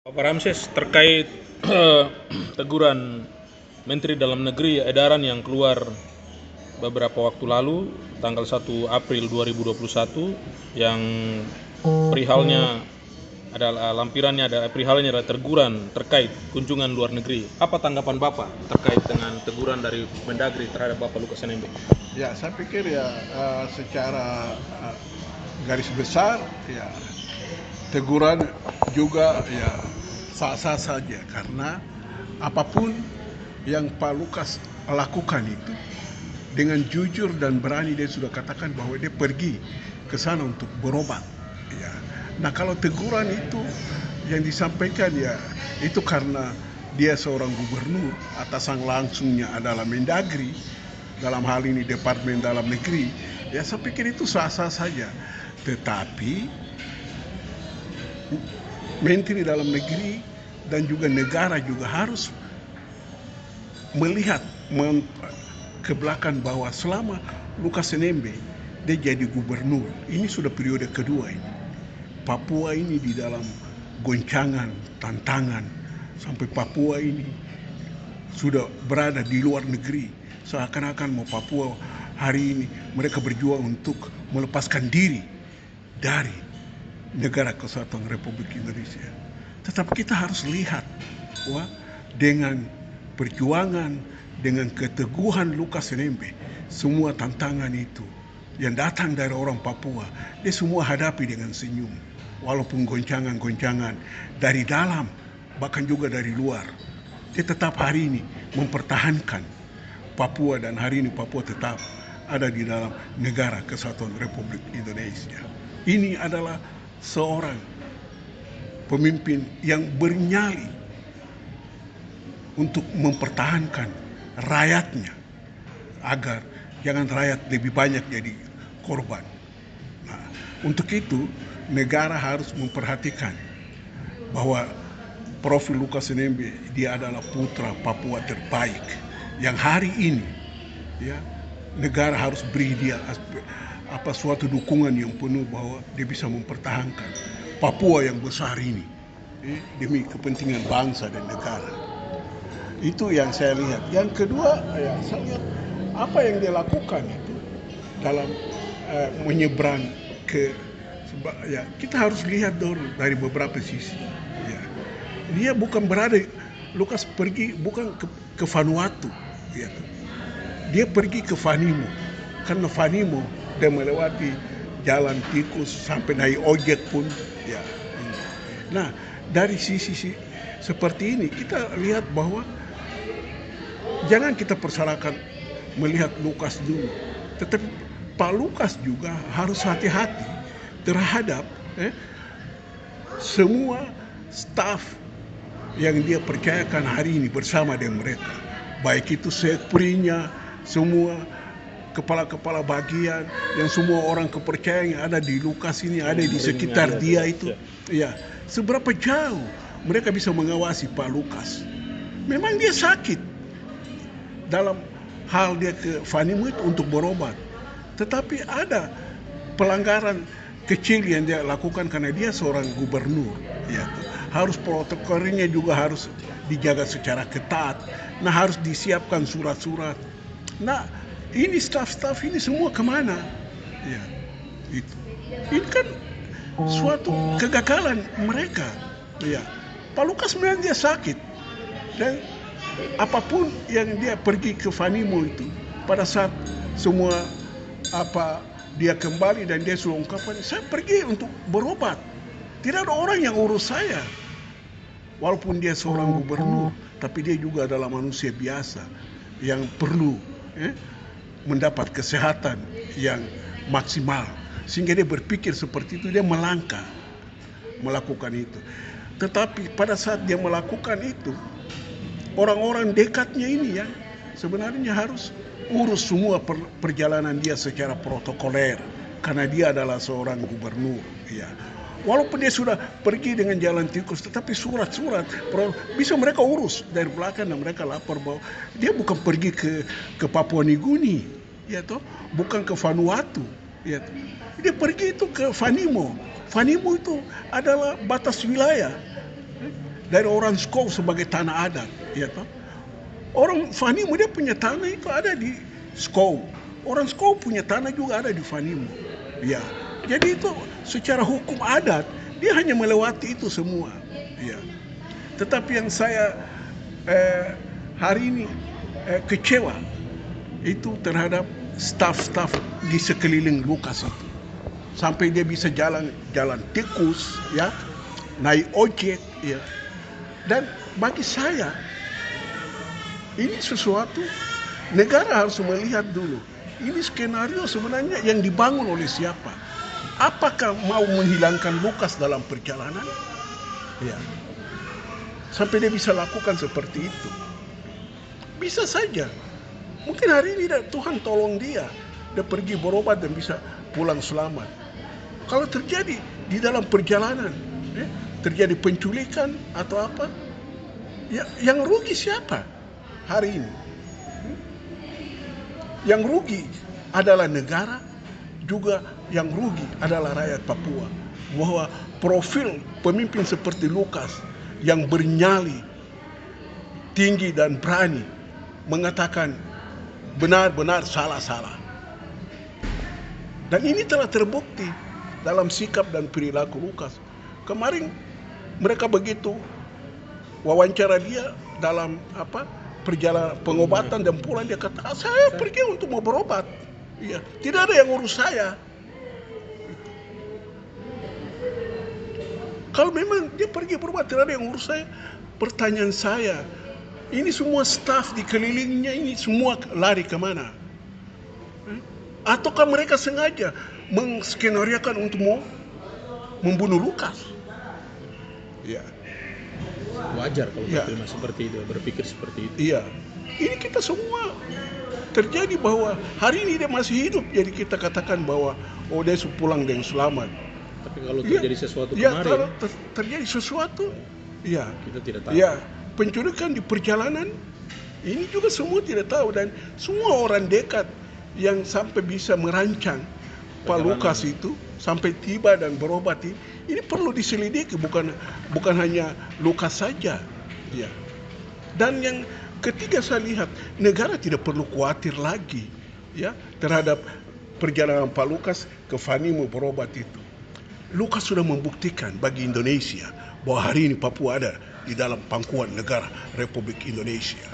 Pak Ramses, terkait teguran Menteri Dalam Negeri edaran yang keluar beberapa waktu lalu tanggal 1 April 2021 yang perihalnya adalah perihalnya adalah teguran terkait kunjungan luar negeri. Apa tanggapan Bapak terkait dengan teguran dari Mendagri terhadap Bapak Lukas NMB? Ya, saya pikir ya secara garis besar ya teguran juga ya sah-sah saja karena apapun yang Pak Lukas lakukan itu dengan jujur dan berani dia sudah katakan bahwa dia pergi ke sana untuk berobat. Ya. Nah kalau teguran itu yang disampaikan ya itu karena dia seorang gubernur, atasan langsungnya adalah Mendagri, dalam hal ini Departemen Dalam Negeri, ya saya pikir itu sah-sah saja. Tetapi Menteri Dalam Negeri dan juga negara juga harus melihat ke belakang bahwa selama Lukas NMB dia jadi gubernur, ini sudah periode kedua ini. Papua ini di dalam goncangan, tantangan, sampai Papua ini sudah berada di luar negeri. Seakan-akan mau Papua hari ini mereka berjuang untuk melepaskan diri dari negara kesatuan Republik Indonesia. Tetapi kita harus lihat bahwa dengan perjuangan, dengan keteguhan Lukas NMB, semua tantangan itu yang datang dari orang Papua, dia semua hadapi dengan senyum. Walaupun goncangan-goncangan dari dalam, bahkan juga dari luar, dia tetap hari ini mempertahankan Papua, dan hari ini Papua tetap ada di dalam negara kesatuan Republik Indonesia. Ini adalah seorang pemimpin yang bernyali untuk mempertahankan rakyatnya agar jangan rakyat lebih banyak jadi korban. Nah, untuk itu negara harus memperhatikan bahwa profil Lukas NMB dia adalah putra Papua terbaik yang hari ini ya negara harus beri dia suatu dukungan yang penuh bahwa dia bisa mempertahankan Papua yang besar ini demi kepentingan bangsa dan negara. Itu yang saya lihat. Yang kedua, ya saya lihat apa yang dia lakukan itu dalam menyeberang ke ya kita harus lihat dulu dari beberapa sisi. Ya. Dia bukan berada, Lukas pergi bukan ke Vanuatu, ya. Dia pergi ke Vanimo, karena Vanimo dia melewati jalan tikus sampai naik ojek pun, ya. Nah dari sisi seperti ini kita lihat bahwa jangan kita persalahkan melihat Lukas dulu, tetapi Pak Lukas juga harus hati-hati terhadap semua staf yang dia percayakan hari ini bersama dengan mereka, baik itu sekprinya, semua kepala-kepala bagian, yang semua orang kepercayaan yang ada di Lukas ini ada di sekitar dia itu, ya seberapa jauh mereka bisa mengawasi Pak Lukas. Memang dia sakit dalam hal dia ke Vanimo itu untuk berobat, tetapi ada pelanggaran kecil yang dia lakukan karena dia seorang gubernur, ya. Harus protokolnya juga harus dijaga secara ketat. Nah harus disiapkan surat-surat. Nah ini staf-staf ini semua kemana? Ya itu. Ini kan suatu kegagalan mereka. Ya Pak Lukas memang dia sakit, dan apapun yang dia pergi ke Vanimo itu pada saat semua dia kembali dan dia sudah ungkapkan, saya pergi untuk berobat, tidak ada orang yang urus saya. Walaupun dia seorang gubernur, tapi dia juga adalah manusia biasa yang perlu mendapat kesehatan yang maksimal, sehingga dia berpikir seperti itu, dia melangkah melakukan itu. Tetapi pada saat dia melakukan itu, orang-orang dekatnya ini ya sebenarnya harus urus semua perjalanan dia secara protokoler, karena dia adalah seorang gubernur, ya. Walaupun dia sudah pergi dengan jalan tikus, tetapi surat-surat bisa mereka urus dari belakang, dan mereka lapor bahwa dia bukan pergi ke Papua Nugini, ya toh, bukan ke Vanuatu, ya toh. Dia pergi itu ke Vanimo. Vanimo itu adalah batas wilayah dari orang Skov sebagai tanah adat, ya toh. Orang Fanimo dia punya tanah itu ada di Skov. Orang Skov punya tanah juga ada di Fanimo. Ya. Jadi itu secara hukum adat dia hanya melewati itu semua. Ya. Tetapi yang saya hari ini kecewa itu terhadap staf-staf di sekeliling Lukas itu. Sampai dia bisa jalan tikus, ya, naik ojek, ya. Dan bagi saya ini sesuatu negara harus melihat dulu. Ini skenario sebenarnya yang dibangun oleh siapa? Apakah mau menghilangkan Lukas dalam perjalanan? Ya. Sampai dia bisa lakukan seperti itu. Bisa saja. Mungkin hari ini Tuhan tolong dia pergi berobat dan bisa pulang selamat. Kalau terjadi di dalam perjalanan, terjadi penculikan atau apa, ya, yang rugi siapa hari ini? Yang rugi adalah negara, juga yang rugi adalah rakyat Papua. Bahwa profil pemimpin seperti Lukas yang bernyali, tinggi dan berani mengatakan benar-benar salah-salah. Dan ini telah terbukti dalam sikap dan perilaku Lukas. Kemarin mereka begitu wawancara dia dalam perjalanan pengobatan dan pulang, dia kata, saya pergi untuk mau berobat. Ya, tidak ada yang urus saya. Kalau memang dia pergi berobat tidak ada yang urus saya, pertanyaan saya, ini semua staf di kelilingnya ini semua lari kemana? Ataukah mereka sengaja menskenariokan untuk mau membunuh Lukas? Ya. Wajar kalau berterima seperti itu, berpikir seperti itu. Iya. Ini kita semua terjadi bahwa hari ini dia masih hidup, jadi kita katakan bahwa dia pulang dengan selamat. Tapi kalau terjadi sesuatu kemarin, kalau terjadi sesuatu, ya kita tidak tahu. Ya, penculikan di perjalanan ini juga semua tidak tahu, dan semua orang dekat yang sampai bisa merancang Pak Lukas itu sampai tiba dan berobat ini perlu diselidiki, bukan hanya Lukas saja, ya. Dan yang ketiga saya lihat negara tidak perlu khawatir lagi, ya, terhadap perjalanan Pak Lukas ke Fanimo berobat itu. Lukas sudah membuktikan bagi Indonesia bahwa hari ini Papua ada di dalam pangkuan negara Republik Indonesia.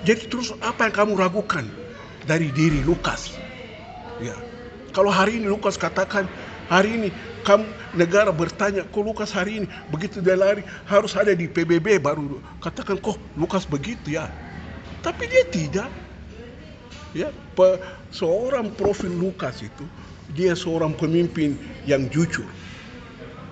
Jadi terus apa yang kamu ragukan dari diri Lukas? Ya. Kalau hari ini Lukas katakan, hari ini kamu negara bertanya, kok Lukas hari ini begitu dia lari harus ada di PBB baru katakan kok Lukas begitu, ya. Tapi dia tidak. Ya, seorang profil Lukas itu dia seorang pemimpin yang jujur.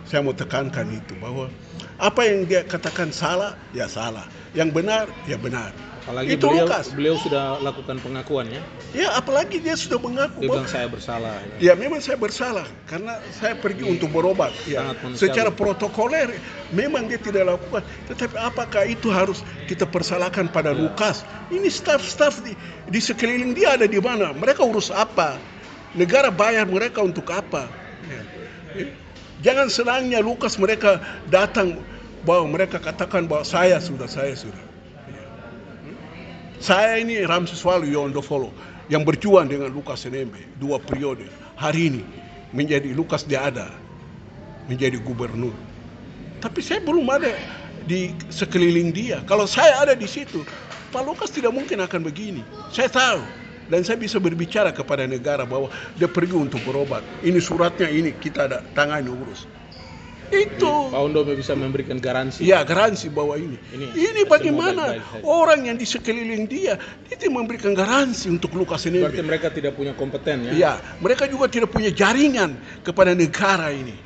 Saya mau tekankan itu, bahwa apa yang dia katakan salah, ya salah. Yang benar, ya benar. Apalagi itu beliau sudah lakukan pengakuannya. Ya, apalagi dia sudah mengaku. Dia bilang saya bersalah. Ya, memang saya bersalah karena saya pergi untuk berobat. Ya, secara protokoler memang dia tidak lakukan. Tetapi apakah itu harus kita persalahkan pada Lukas? Ini staf-staf di sekeliling dia ada di mana? Mereka urus apa? Negara bayar mereka untuk apa? Ya. Jangan senangnya Lukas mereka datang bahwa mereka katakan bahwa saya sudah. Saya ini Ramses Walu Yondofolo yang berjuang dengan Lukas Nmb 2 periode. Hari ini menjadi Lukas dia ada menjadi gubernur. Tapi saya belum ada di sekeliling dia. Kalau saya ada di situ, Pak Lukas tidak mungkin akan begini. Saya tahu. Dan saya bisa berbicara kepada negara bahwa dia pergi untuk berobat. Ini suratnya, ini kita ada tangani urus. Itu. Pak Ondo bisa memberikan garansi. Ya, garansi bahwa ini bagaimana orang yang di sekeliling dia memberikan garansi untuk Lukas Nmb. Berarti mereka tidak punya kompeten, ya? Ya, mereka juga tidak punya jaringan kepada negara ini.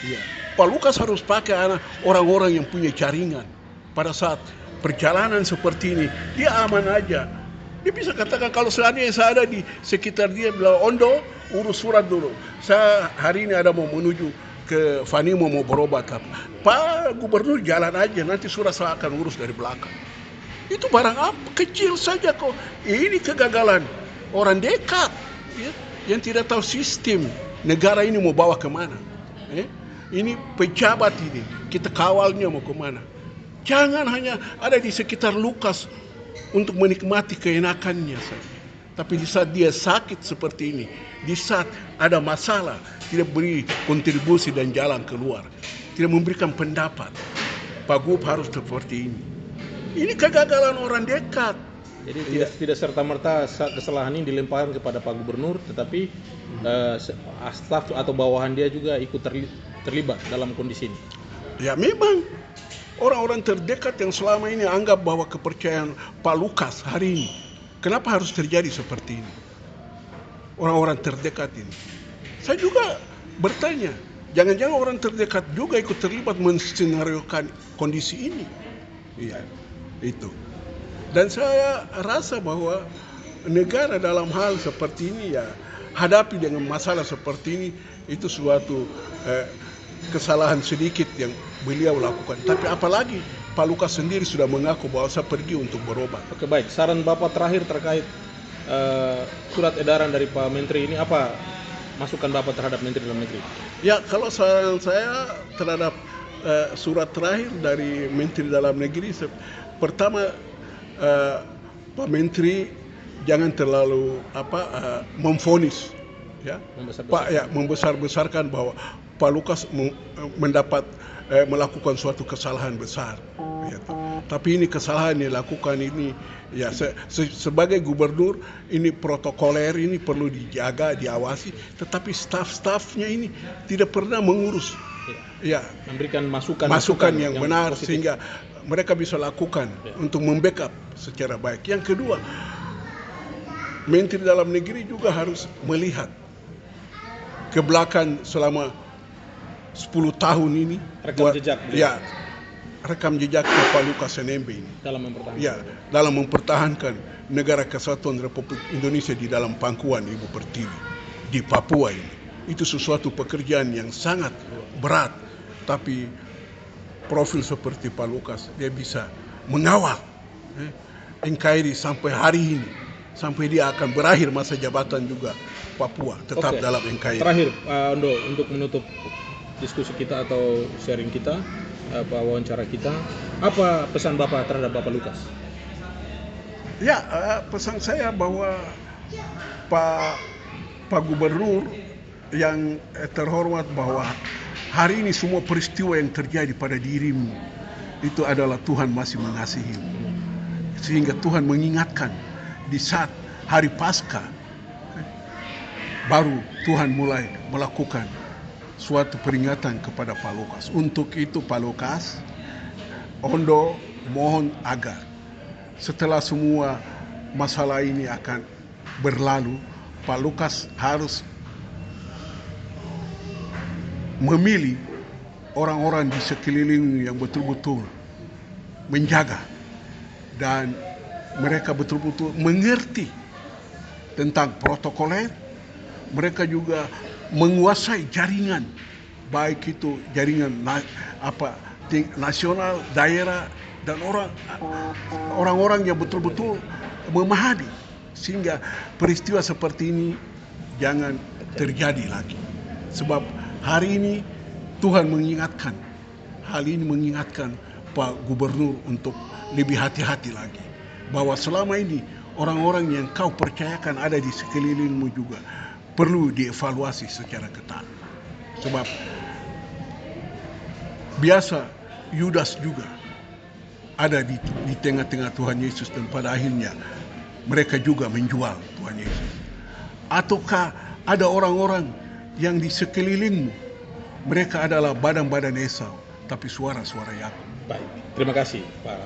Ya. Pak Lukas harus pakai orang-orang yang punya jaringan. Pada saat perjalanan seperti ini, dia aman aja. Dia bisa katakan kalau seandainya saya ada di sekitar dia, bilang, Ondo, urus surat dulu. Saya hari ini ada mau menuju ke Fanimo mau berobat. Pak Gubernur jalan aja, nanti surat saya akan urus dari belakang. Itu barang apa? Kecil saja kok. Ini kegagalan orang dekat, ya, yang tidak tahu sistem negara ini mau bawa kemana. Ini pejabat ini, kita kawalnya mau kemana. Jangan hanya ada di sekitar Lukas untuk menikmati keenakannya saja. Tapi di saat dia sakit seperti ini, di saat ada masalah, tidak beri kontribusi dan jalan keluar, tidak memberikan pendapat. Pak Gub harus seperti ini. Ini kegagalan orang dekat. Jadi tidak serta-merta kesalahan ini dilemparkan kepada Pak Gubernur, tetapi staf atau bawahan dia juga ikut terlibat dalam kondisi ini. Ya memang orang-orang terdekat yang selama ini anggap bahwa kepercayaan Pak Lukas hari ini, kenapa harus terjadi seperti ini? Orang-orang terdekat ini. Saya juga bertanya, jangan-jangan orang terdekat juga ikut terlibat menskenariokan kondisi ini. Iya, itu. Dan saya rasa bahwa negara dalam hal seperti ini ya hadapi dengan masalah seperti ini itu suatu kesalahan sedikit yang beliau lakukan. Tapi apalagi Pak Lukas sendiri sudah mengaku bahwa saya pergi untuk berobat. Oke, baik. Saran Bapak terakhir terkait surat edaran dari Pak Menteri ini, apa masukan Bapak terhadap Menteri Dalam Negeri? Ya, kalau saran saya terhadap surat terakhir dari Menteri Dalam Negeri, pertama Pak Menteri jangan terlalu memvonis, ya, membesar-besarkan bahwa Pak Lukas melakukan suatu kesalahan besar. Ya. Tapi ini kesalahan yang dilakukan ini, ya sebagai gubernur ini protokoler ini perlu dijaga, diawasi. Tetapi staf-stafnya ini tidak pernah mengurus, ya, memberikan masukan yang benar positif, sehingga mereka bisa lakukan untuk membackup secara baik. Yang kedua, Menteri Dalam Negeri juga harus melihat ke belakang selama 10 tahun ini, rekam jejak Pak Lukas NMB ini dalam mempertahankan negara kesatuan Republik Indonesia di dalam pangkuan Ibu Pertiwi di Papua ini. Itu sesuatu pekerjaan yang sangat berat, tapi profil seperti Pak Lukas dia bisa mengawal NKRI sampai hari ini, sampai dia akan berakhir masa jabatan juga Papua tetap dalam NKRI. Terakhir Pak Ondo, untuk menutup diskusi kita atau sharing kita, wawancara kita, apa pesan Bapak terhadap Bapak Lukas? Ya, pesan saya bahwa Pak Gubernur yang terhormat, bahwa hari ini semua peristiwa yang terjadi pada dirimu itu adalah Tuhan masih mengasihimu. Sehingga Tuhan mengingatkan di saat hari Paskah, baru Tuhan mulai melakukan suatu peringatan kepada Pak Lukas. Untuk itu Pak Lukas, Ondo mohon agar setelah semua masalah ini akan berlalu, Pak Lukas harus memilih orang-orang di sekeliling yang betul-betul menjaga dan mereka betul-betul mengerti tentang protokoler. Mereka juga menguasai jaringan, baik itu jaringan nasional, daerah, dan orang-orang yang betul-betul memahami, sehingga peristiwa seperti ini jangan terjadi lagi. Sebab hari ini Tuhan mengingatkan, hal ini mengingatkan Pak Gubernur untuk lebih hati-hati lagi, bahwa selama ini orang-orang yang kau percayakan ada di sekelilingmu juga perlu dievaluasi secara ketat. Sebab biasa Yudas juga ada di tengah-tengah Tuhan Yesus, dan pada akhirnya mereka juga menjual Tuhan Yesus. Ataukah ada orang-orang yang di sekelilingmu, mereka adalah badan-badan Esau, tapi suara-suara Yakub. Baik, terima kasih Pak